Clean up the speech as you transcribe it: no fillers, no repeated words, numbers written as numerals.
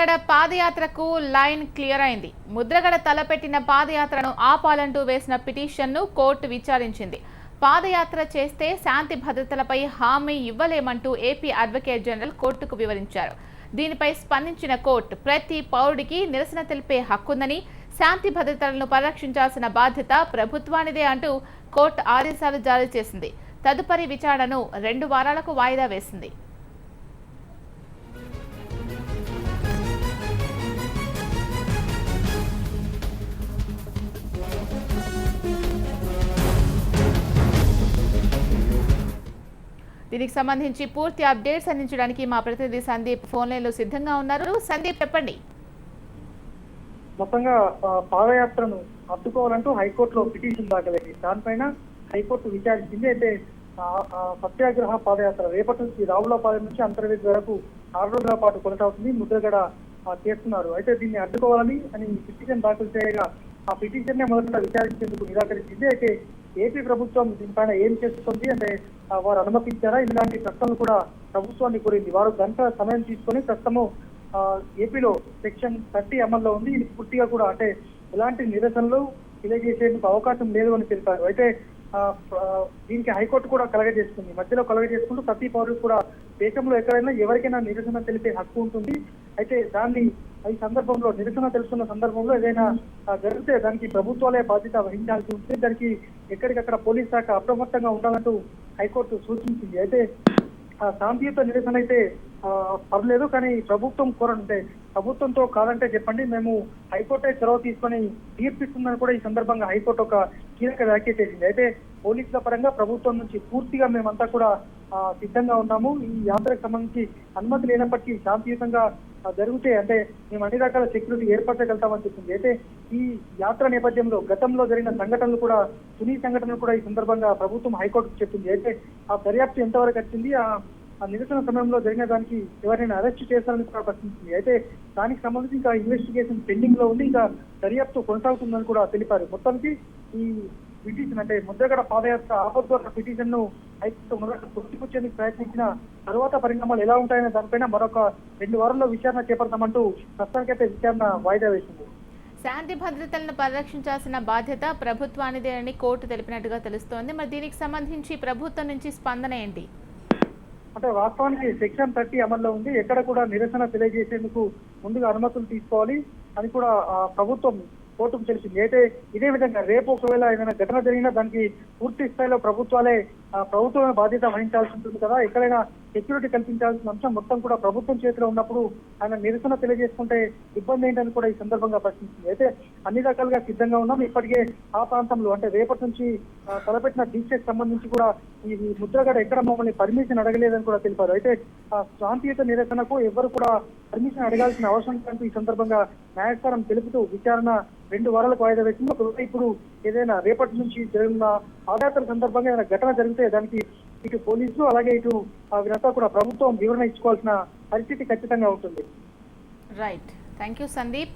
ముద్రగడ పాదయాత్రకు line clear అయింది. ముద్రగడ తలపెట్టిన పాదయాత్రను ఆపాలంటూ వేసిన పిటిషన్ను కోర్టు విచారించింది. పాదయాత్ర చేస్తే శాంతి భద్రతలపై హామీ ఇవ్వలేమంటూ ఏపీ అడ్వకేట్ జనరల్ కోర్టుకు వివరించారు. దీనిపై స్పందించిన కోర్టు ప్రతి పౌరుడికి నిరసన తెలిపే హక్కుందని, శాంతి భద్రతలను పరిరక్షించాల్సిన బాధ్యత ప్రభుత్వానిదే అంటూ కోర్టు ఆదేశాలు జారీ చేసింది. తదుపరి విచారణను 2 వారాలకు వాయిదా వేసింది. దీనికి సంబంధించి పూర్తి అప్డేట్స్ అందించడానికి మా ప్రతినిధి సందీప్ ఫోన్ లైన్ లో సిద్ధంగా ఉన్నారు. సందీప్, చెప్పండి. మొత్తంగా పాదయాత్రను అడ్డుకోవాలంటూ హైకోర్టులో పిటిషన్ దాఖలైంది. దానిపైన హైకోర్టు విచారించింది. అయితే సత్యాగ్రహ పాదయాత్ర రేపటి నుంచి రావులపాలెం నుంచి అంతర్వేది వరకు 6 రోజుల పాటు కొనసాగుతుంది. ముద్రగడ చేస్తున్నారు. అయితే దీన్ని అడ్డుకోవాలని అని పిటిషన్ దాఖలు చేయగా ఆ పిటిషన్ నే మొదట విచారించేందుకు నిరాకరించింది. అయితే ఏపీ ప్రభుత్వం దీనిపైన ఏం చేస్తుంది అంటే వారు అనుమతించారా, ఇలాంటి ప్రశ్నలు కూడా ప్రభుత్వాన్ని కోరింది. వారు గంట సమయం తీసుకొని ప్రస్తుతము ఏపీలో సెక్షన్ 30 అమల్లో ఉంది. ఇది పూర్తిగా కూడా అంటే ఎలాంటి నిరసనలు తెలియజేసేందుకు అవకాశం లేదు అని తెలిపారు. అయితే దీనికి హైకోర్టు కూడా కలగజేస్తుంది. మధ్యలో కలగజేసుకుంటూ ప్రతి పౌరుడు కూడా దేశంలో ఎక్కడైనా ఎవరికైనా నిరసన తెలిపే హక్కు ఉంటుంది. అయితే దాన్ని ఈ సందర్భంలో నిరసన తెలుసుకున్న సందర్భంలో ఏదైనా జరిగితే దానికి ప్రభుత్వాలే బాధ్యత వహించాల్సి ఉంటుంది. దానికి ఎక్కడికక్కడ పోలీస్ శాఖ అప్రమత్తంగా ఉండాలంటూ హైకోర్టు సూచించింది. అయితే శాంతియుత నిరసన అయితే పర్లేదు, కానీ ప్రభుత్వం కోరంటే ప్రభుత్వంతో కాదంటే చెప్పండి, మేము హైకోర్టే చొరవ తీసుకొని తీర్పిస్తుందని కూడా ఈ సందర్భంగా హైకోర్టు ఒక కీలక వ్యాఖ్య చేసింది. అయితే పోలీసుల పరంగా ప్రభుత్వం నుంచి పూర్తిగా మేమంతా కూడా సిద్ధంగా ఉన్నాము. ఈ యాత్రకు సంబంధించి అనుమతి లేనప్పటికీ శాంతియుతంగా జరిగితే అంటే మేము అన్ని రకాల సెక్యూరిటీ ఏర్పరచగలుగుతామని చెప్పింది. అయితే ఈ యాత్ర నేపథ్యంలో గతంలో జరిగిన సంఘటనలు కూడా తుని సంఘటనలు కూడా ఈ సందర్భంగా ప్రభుత్వం హైకోర్టుకు చెప్పింది. అయితే ఆ దర్యాప్తు ఎంతవరకు వచ్చింది, ఆ నిరసన సమయంలో జరిగిన దానికి ఎవరైనా అరెస్ట్ చేశారని కూడా ప్రశ్నించింది. అయితే దానికి సంబంధించి ఇంకా ఇన్వెస్టిగేషన్ పెండింగ్ లో ఉంది, ఇంకా దర్యాప్తు కొనసాగుతుందని కూడా తెలిపారు. మొత్తానికి ఈ పిటిషన్ అంటే ముద్రగడ పాదయాత్ర ఆపద్వార పిటిషన్ ను హైకోర్టు మొదట తొలిపుచ్చేందుకు ప్రయత్నించిన తర్వాత పరిణామాలు ఎలా ఉంటాయనే దానిపైన మరొక 2 వారాల్లో విచారణ చేపడతామంటూ ప్రస్తుతానికైతే విచారణ వాయిదా వేసింది. శాంతి భద్రతలను పరిరక్షించాల్సిన బాధ్యత ప్రభుత్వానిదే అని కోర్టు తెలిపినట్టుగా తెలుస్తోంది. మరి దీనికి సంబంధించి ప్రభుత్వం నుంచి స్పందన ఏంటి? అంటే వాస్తవానికి సెక్షన్ 30 అమల్లో ఉంది. ఎక్కడ కూడా నిరసన తెలియజేసేందుకు ముందుగా అనుమతులు తీసుకోవాలి అని కూడా ప్రభుత్వం కోర్టుకు తెలిసింది. అయితే ఇదే విధంగా రేపు ఒకవేళ ఏదైనా ఘటన జరిగినా దానికి పూర్తి స్థాయిలో ప్రభుత్వమే బాధ్యత వహించాల్సి ఉంటుంది కదా. ఎక్కడైనా సెక్యూరిటీ కల్పించాల్సిన అంశం మొత్తం కూడా ప్రభుత్వం చేతిలో ఉన్నప్పుడు ఆయన నిరసన తెలియజేసుకుంటే ఇబ్బంది ఏంటని కూడా ఈ సందర్భంగా ప్రశ్నించింది. అయితే అన్ని రకాలుగా సిద్ధంగా ఉన్నాం. ఇప్పటికే ఆ ప్రాంతంలో అంటే రేపటి నుంచి తలపెట్టిన దీక్షకు సంబంధించి కూడా ఈ ముద్రగడ ఎక్కడ మమ్మల్ని పర్మిషన్ అడగలేదని కూడా తెలిపారు. అయితే శాంతియుత నిరసనకు ఎవరు కూడా పర్మిషన్ అడగాల్సిన అవసరం కంటూ ఈ సందర్భంగా న్యాయస్థానం తెలుపుతూ విచారణ 2 వారాలకు వాయిదా వేసింది. ఇప్పుడు ఏదైనా రేపటి నుంచి జరిగిన పాదయాత్ర సందర్భంగా ఏదైనా ఘటన జరిగితే దానికి ఇటు పోలీసులు అలాగే ఇటు వీరంతా కూడా ప్రభుత్వం వివరణ ఇచ్చుకోవాల్సిన పరిస్థితి ఖచ్చితంగా ఉంటుంది. Right, thank you Sandeep.